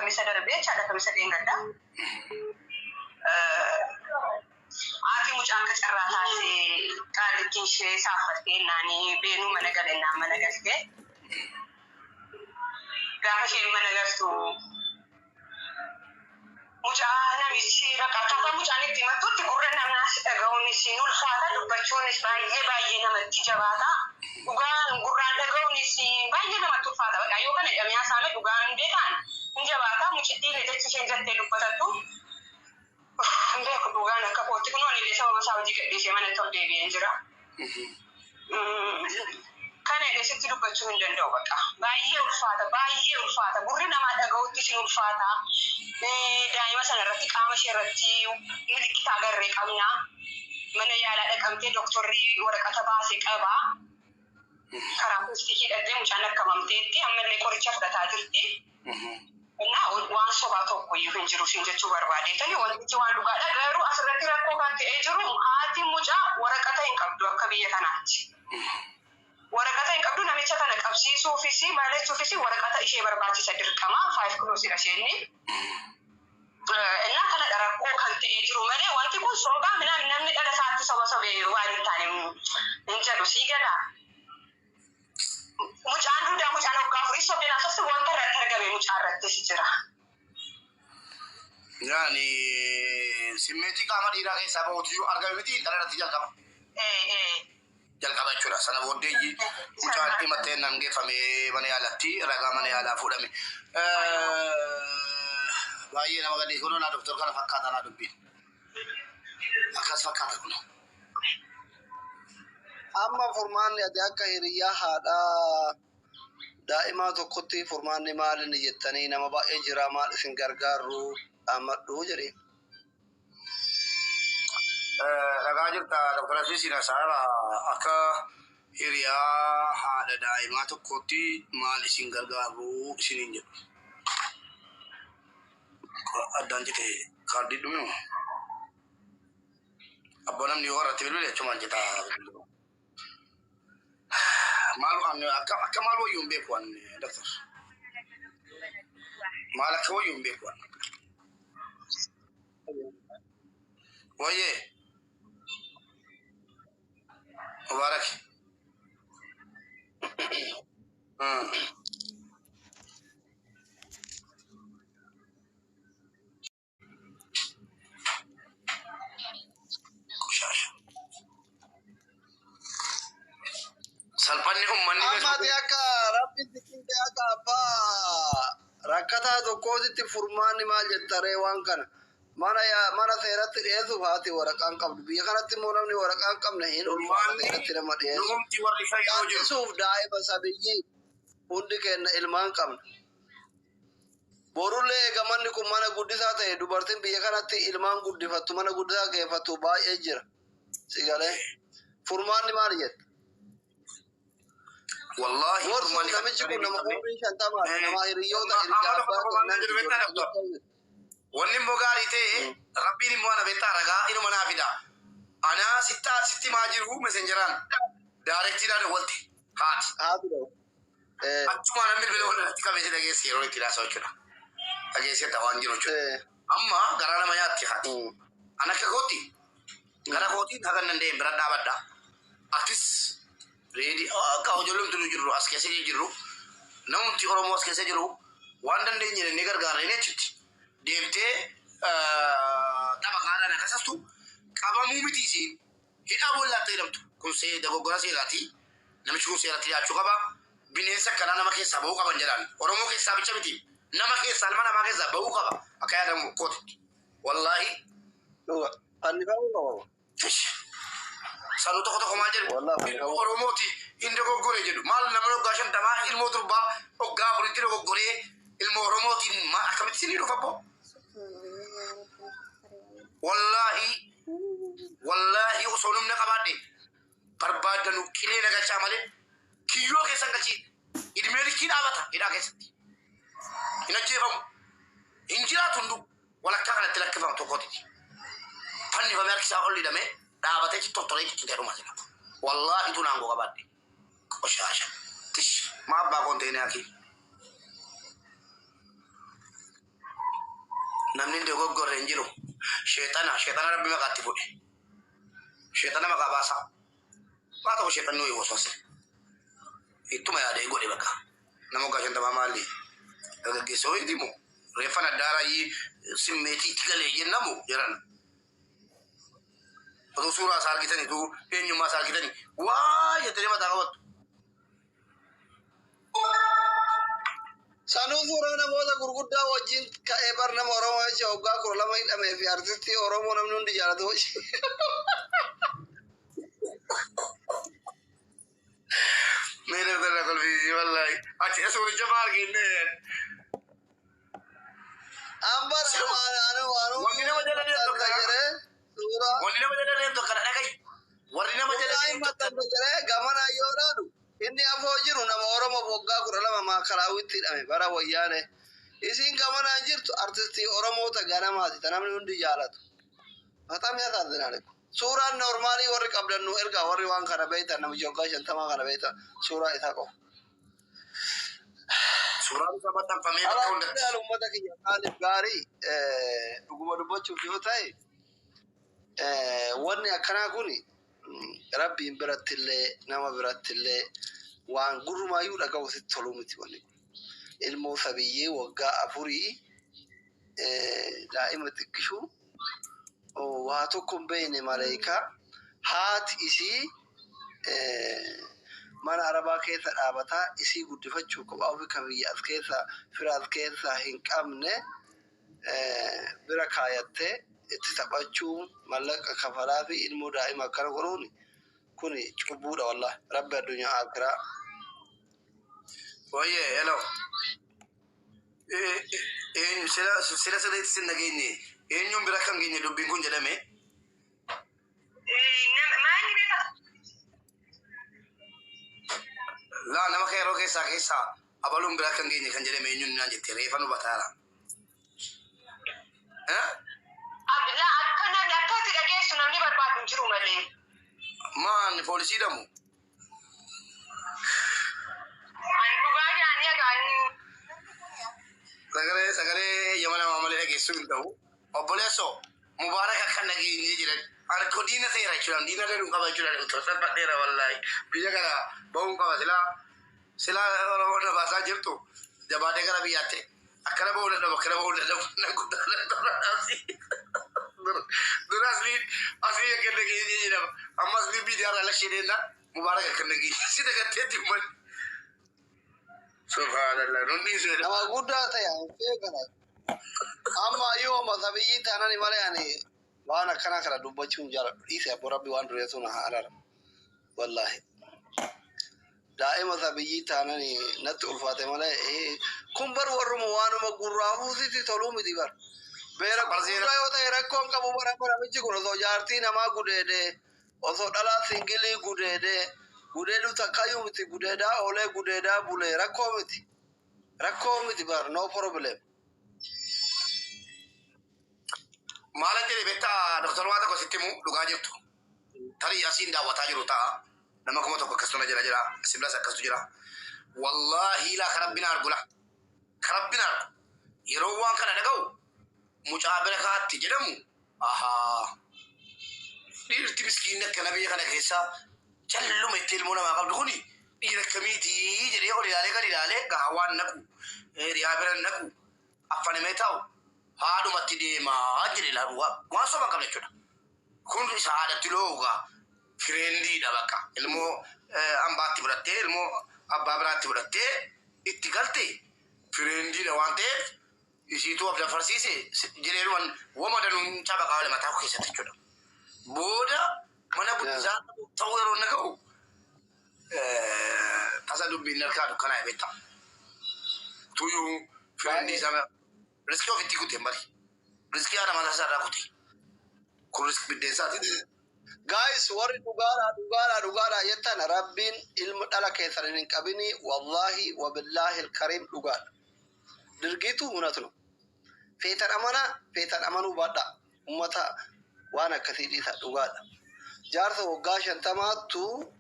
kamisa darbee chaadha kamisa dheengadda. Ati mucaan ka carraa taasee qaalittiin ishee saaffattee naanii beenuu mana galennaan mana galtee. Gaafa isheen mana galtu mucaa namichi rakkata mucaan itti matutti gurra namnaas dhaga'uunis ni ulfaata dubbachuunis baay'ee namatti jabaata. Dhugaan gurraan dhaga'uunis baay'ee namatti ulfaata. Bakka yoo kana jedhamee haasa'ame dhugaan beekan ni jabaata. Mucittiin jechi isheen jettee dubbatattu. Beeku dhugaan akka kootti kun walillee sababa isaa hojii gadhiisee manatti ol deebi'ee jira. Kana eegasitti dubbachuu hin danda'u bakka. Baay'ee ulfaata. Gurri namaa dhaga'utti isin ulfaata. Daa'ima sana irratti qaama ishee irratti milikkita agarree qabna. Mana yaalaa dhaqamtee dooktorri waraqata baasee qaba. Karaa poostii hidhattee mucaan akkamamteetti ammallee qoricha fudhataa jirti. Waan sobaa tokko iyyuu hin jiru siin jechuu barbaadeetani wantichi waan dhugaadha. Garuu asirratti rakkoo kan ta'ee jiru haati mucaa waraqata hin qabdu akka biyya kanaatti. Waraqata hin qabdu namicha kana qabsiisuufis maalachuufis waraqata ishee barbaachisa dirqama 5 kiloosidha isheenni. Innaa kanadha rakkoo kan ta'ee jiru malee wanti kun sobaa namni dhala isaatti sobee waan hin taane hin jedhu sii gala. Mucaan duudaa mucaan hoggaa furii sobeen asoosi wanta irratti argame mucaa irrattis jira. Yani simmeetii qaama dhiiraa keessaa bahuutu argame miti dhala irratti jalqaba. Jalqaba jechuudha. Sana booddee mucaan dhimattee nangeeffame mana yaalatti ragaa mana yaalaa fuudhame. Baay'ee nama gadhiis kun naa doktor kana fakkaata naa dubbiin. Akkas fakkaata kun. Amma furmaanni ati akka hiriyaa haadhaa daa'imaa tokkotti furmaanni maaliin jettanii nama baay'ee jira maal isin gargaaru dhaammadhu jedhe. Ragaa jirta Dr. Asisiina Saara akka hiriyaa haadha daa'imaa tokkotti maal isin gargaaru isiniin jedhu. Addaan jette kaardii dhumu. Abbaa namni yoo irratti bilbilee jechuun jetta. Malu akka malu wayyuun beekuwan doktor. Maal akka wayyuun beekuwan. Wayyee. Mubarak. Salphanni ummanni Amma akka rabbi dikkinte akka abbaa rakkataa tokkootti furmaanni maal jettaree waan kana mana seeratti dhiyeessuuf haati waraqaan qabdu biyya kanatti immoo namni waraqaan qabne hin ulfaatu seeratti nama dhiyeessuuf daa'ima sabiyyii hundi kenna ilmaan qabna. Borullee eegamanni kun mana guddisaa ta'e dubartiin biyya kanatti ilmaan guddifattu mana guddisaa geeffattu baay'ee jira. Sigalee furmaanni maal jetta? Wallahi furmaanni namichi kun nama umrii 50 nama hiriyoota erga abbaa wanni immoo gaarii ta'e rabbiin immoo ana beektaa ragaa inuma naa fida. Ana sitti maa jiru mesenjeraan daarektiidhaan walti haati. Achuma namni bilbila walirratti qabeessa dhageesse yeroo itti laasa jechuudha. Dhageesse waan jiru jechuudha. Amma garaa nama nyaatti haati. Ana akka kooti gara kootiin hagan dandeenye bira dhaabadha. Akkas reedi akka hojjolumtu nu jirru as keessa jirru namni Oromoo as keessa jiru waan dandeenye ni gargaara ni achitti. Deemtee dhaba kaadhaan akkasastu qabamuu miti isiin hidhaa boollaatti jedhamtu kun dogoggora seeraati namichi kun seeratti dhiyaachuu qaba bineensa akkanaa nama keessaa bahuu qaban jedhaan Oromoo keessaa bicha miti nama keessaa ilma namaa keessaa bahuu qaba akka yaadamu kootitti wallaahi fannifamuu qaba. Sanu tokko maal jedhu Oromooti hin dogoggore jedhu maal nama dhoggaa 50 ilmoo durbaa dhoggaa 4 dogoggoree ilmoo Oromootiin akkamitti isin dhufa boo wallahi osoo namni qabaadhe barbaadanu qilee nagalchaa malee kiyyoo keessan galchii idimee rikkii dhaabata hidhaa keessatti hin ajjeefamu hin jiraatu hundu walakkaa kanatti lakkifama tokkooti fannifamee harkisaa ol hidhamee dhaabatee tortoree ciccitee dhumaa jira wallahi tu naangoo qabaadhe qoshaasha tish maa abbaa konteenee akii namni dogoggorre hin jiru. Sheexana rabbi maqaatti fuudhe. Sheexana maqaa baasaa. Maa ta'u sheexannoo yoo waswase. Ittuma yaadee godhe bakka. Nama waggaa 50 maalli dargaggeessa ho'i dimu reeffa naddaara simmeetii itti galee jennamu jiran. Otoo suuraa isaa argitaniitu eenyummaa isaa argitanii waa jettanii mataa qabattu. Sanuu suuraa namoota gurguddaa wajjin ka'ee bar nama Oromoo jecha waggaa 12 hidhamee fi artistii Oromoo namni hundi jaalatu hojii. Meera dara kolfi wallahi. Achi suuri jabaa arginne. Ambar anu Wanni nama jala deemtu kana. Wanni nama jala deemtu kana dhagai. Warri nama jala deemtu kana gamana yoo dhaadu inni afoo jiru nama Oromoo waggaa 12 maakalaawwitti hidhame bara wayyaane. Isin gamana jirtu artistii Oromoo ta ganamaati ta namni hundi jaalatu. Mataa mi'a taasisan suuraan normaalii warri qabdannu erga warri waan kana beektan nama waggaa 50 kana beektan suuraa isaa qofa. suuraan isaa maxxanfamee bakka hundatti. Alaabaa uummata kiyya maaliif gaarii dhuguma dubbachuuf yoo ta'e wanni akkanaa kun rabbiin birattillee nama birattillee waan gurrumaayyuu dhaga'u sitti toluu miti wanni kun. Ilmoo sabiyyee waggaa 4 daa'ima xiqqishuu waa tokko hin beekne maleekaa haati isii mana arabaa keessa dhaabataa isii guddifachuu kophaa ofii kan biyya as keessa fira as keessa hin qabne bira kaayattee itti taphachuu mallaqa kafalaa fi ilmoo daa'ima akkana godhuun kun cubbuudha wallahi rabbi addunyaa akiraa. Oye, hello. Sila sin nageenye eenyuun bira kan geenye dubbiin kun jedhame. Laa nama keeroo keessaa abaluun bira kan geenye kan jedhame eenyuun naan jette reefa nu bataara. Akkanaan akkatti dhageessu namni barbaadu hin jiru malee. Maan poolisii dhamu. Sagalee yamana maamalee dhageessuu hin ta'u. Obboleessoo Mubaarak akka nageenyee jiran harka diina seera jechuudhaan diina daduu qaba jechuudhaan tosaan badheera wallaahi biyya kana bahuun qaba silaa Oromoo na baasaa jirtu jabaatee gara biyyaatti akkana bahuu dadhabu na guddaa dura asii akka nageenyee jedhama ammas biidiyaarraa lashee deemna Mubaarak akka nageenyee si dagatteetti uummanni. Subhanallah, nuti sudah. Nama guddaa ta'e hankee kana amma yoo masabiyyi taanani malee ani waan akkana kana dubbachuun jaaladhu dhiise abbo rabbi waan duree sun haa araara wallahi daa'ima sabiyyi taanani natti ulfaate malee kun bar warruma waanuma gurraa fuusiti toluu miti bar beera gurraa yoo ta'e rakkoon qabu bara michi kun osoo jaartii namaa gudeede osoo dhalaa singilii gudeede gudeedu takkayyuu miti gudeedaa oolee gudeedaa bulee rakkoo miti bar no problem. Maalan jedhe beektaa Dr. Waata kositti mu dhugaa jirtu. Tarii asiin daawwataa jiru ta'a. Nama kuma tokko akkasuma jira. Siblas akkasuma jira. Wallaahi laa karabbina argula. Karabbina argu. Yeroo waan kana dhaga'u mucaa bira kaatti jedhamu. Ahaa. Dhiirti miskiinni akkana biyya kana keessaa jalluma itti ilmoo namaa qabdu kuni dhiira akkamiitii jedhee ol ilaalee gahaa waan naqu. Riyaa bira naqu. Affanimee taa'u. Haadhumatti deemaa jedhe ilaalu waan soba qabna jechuudha. Kun isa haadhatti loogaa fireendiidha bakka. Ilmoo ambaatti fudhattee ilmoo abbaa biraatti fudhattee itti galte fireendiidha waan ta'eef isiituu of dafarsiise jireenya wama danuun caba qaawale mataa keessatti jechuudha. Booda mana guddisaa ta'uu yeroo na ga'u tasa dubbiin harkaa dukkanaa beektaa. Tuyyuu fireendii isaa riskii ofitti kuteen bari. Riskii haadha mataa isaa irraa kute. Kun riskii biddeensaati. Guys, warri dhugaadhaa jettan rabbiin ilma dhala keessan hin qabini wallahi wabillahi alkarim dhugaadha. Dirgiitu hunatnu. Feetan amanuu baadha. Ummata waan akkasii dhiisa dhugaadha. Jaarsa waggaa 50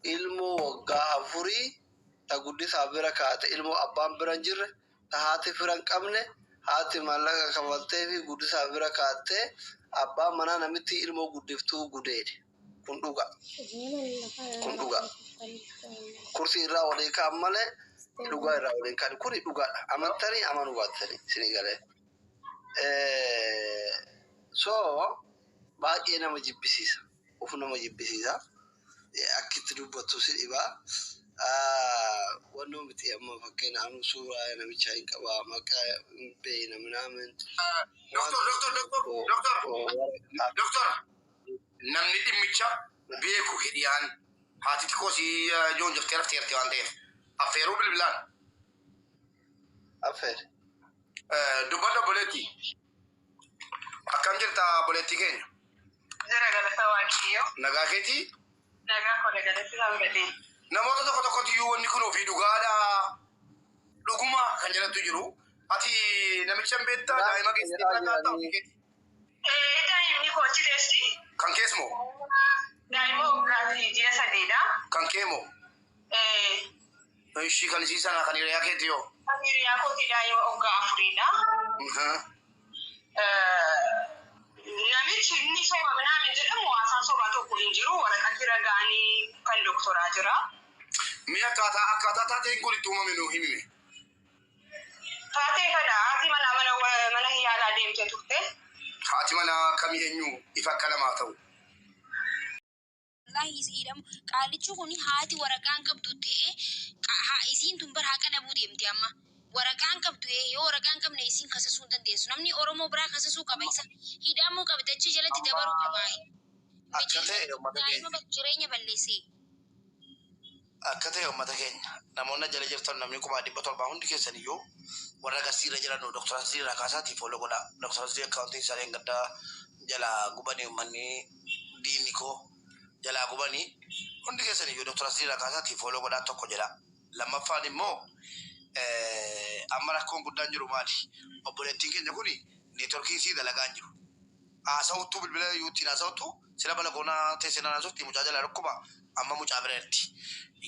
ilmoo waggaa 4 ta guddisaa bira kaate ilmoo abbaan bira hin jirre ta haati fira hin qabne haati maallaqa kaffaltee fi guddisaa bira kaattee abbaan manaa namitti ilmoo guddiftuu gudeedhe. Kun dhugaa. Kun dhugaa. Kursii irraa waliin kaan malee dhugaa irraa waliin kaan kuni dhugaadha. Amantanii amanuu baattanii isinii galee. So baay'ee nama jibbisiisa. Of nama jibbisiisa. Akkitti dubbattu si dhibaa. Wanno miti amma fakkeenyaaf suuraa namicha hin qabaa maqaa hin beekne minaamin. Doktor, namni dhimmicha beeku hidhiyaan haati xiqqoo si joon jeftee rafteerti waan ta'eef affeeruu bilbilaan. Affeer. Dubbadha boleetti. Akkam jirta boleetti keenya? Jira galata Waaqayyo. Nagaa keetii? Nagaa koo galatti hambadeen. Namoota tokko tokkotiyyuu wanni kun ofii dhugaadha. Dhuguma kan jedhantu jiru. Ati namicha beektaa daa'ima keessatti dhagaadhaa ofii keetii? Daa'imni koo jireessi. Kan kees moo? Daa'ima waggaa ji'a sadeedha. Kan kee moo? Ishii kan isii sana kan hiriyaa keetii yoo? Kan hiriyaa kooti daa'ima waggaa afuriidha. Namichi inni soba minaamin jedhamu haasaan sobaa tokko hin jiru. Waraqatti ragaanii kan doktoraa jira. Mi'a akkaataa taateen kun itti uumame nuu himime. Taatee kana haati mana yaalaa deemtee turte. Haati mana kamii eenyu ifa akka namaa ta'u. Qaalichi kun haati waraqaan qabdu ta'ee isiin tun bara haqa dhabuu deemti amma. Waraqaan qabdu yoo waraqaan qabne isiin kasasuu hin dandeessu. Namni Oromoo biraa kasasuu qaba isa. Hidhamuu qabda achi jalatti dabaruu qaba. Akka ta'e uummata keenya. Jireenya balleessee. Akka ta'e uummata keenya. Namoonni jala jirtan namni 700 hundi keessaniyyuu warra gasiirra jiran Dr. Asirraa Kaasaatiif oolu godha. Dr. Asirrii akkaawuntiin isaanii gaddaa jala gubanii uummanni diinni koo jala gubanii hundi keessaniyyuu Dr. Asirraa Kaasaatiif oolu godhaa tokko jedha. Lammaffaan immoo amma rakkoon guddaan jiru maali? Obboleettiin keenya kuni neetworkii sii dalagaa jiru. Haasawuttuu bilbila yuutiin haasawuttuu sila balagoonaa teessee naannootti mucaa jala rakkuma amma mucaa bireetti.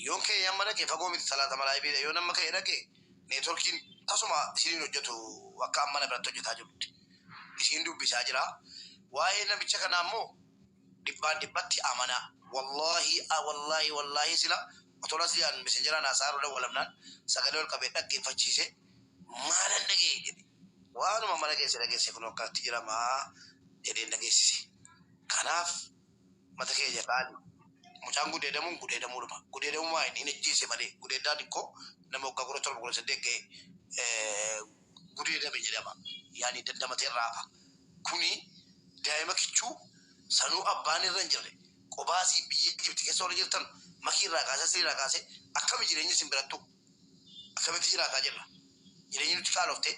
Yoon kee amma dhaqee fagoo miti salaata malaa beela yoo nama ka'e dhaqee neetworkiin tasuma isiin hojjetu akka amma na biratti hojjetaa jirutti. Isiin dubbisaa jira. Waa'ee namicha kanaa immoo dhibbatti amanaa. Wallahi sila otoo asliyan messengeraan haasaaruu dawwalamnaan sagalee ol qabee dhaggeeffachiise maalan dhagee jedhe waanuma mana keessa dhageesse kun akkaatti jiramaa jedheen dhageessise. Kanaaf mata keenya qaali mucaan gudeedamuudhuma gudeedamummaa hin ejjeesse malee gudeedaan ikkoo nama waggaa 17 ga'e gudeedame jedhama yaani dandamatee raafa. Kuni daa'ima kichuu sanuu abbaan irra hin jirre qobaasii biyyi Ijibti keessa ol jirtan makiirraa kaasee sirraa kaasee akkami jireenya isin birattu akkamitti jiraataa jirra. Jireenyi nuti qaalofte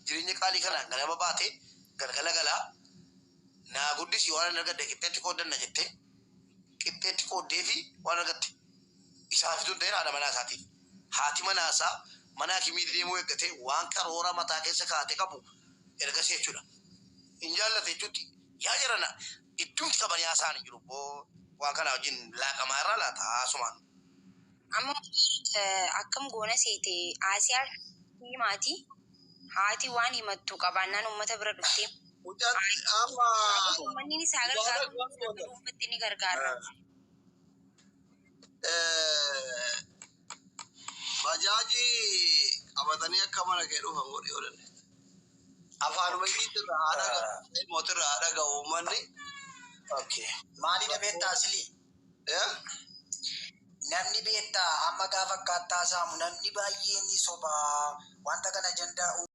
jireenya qaalii kanaan ganama baatee galgala naa guddisi waan argadde qixxeetti qooddanna jettee qixxeetti qooddee fi waan argatte isaaf tun ta'e haadha manaa isaatiif. Haati manaa isaa mana hakimii deemuu eeggatee waan karoora mataa keessa kaa'ate qabu ergasii jechuudha. Hin jaallate jechuutti yaa jirana iddoomti qabanii haasa'an jiru boo waan kana wajjin laaqamaa irraa laata haasumaan. Amma akkam goona seete Asiyaa himaati. Haati waan himattu qabaannaan uummata bira dhuftee. Uummanni isaa gargaaru uummatti ni gargaara. Bajaajii qabatanii akka mana kee dhufan godhee oolan. Afaanuma ishiitirraa haadha gahu mootirraa haadha gahu uummanni. Maali da beektaa silii? Namni beektaa amma gaafa akkaataa saamu namni baay'een ni sobaa wanta kana jandaa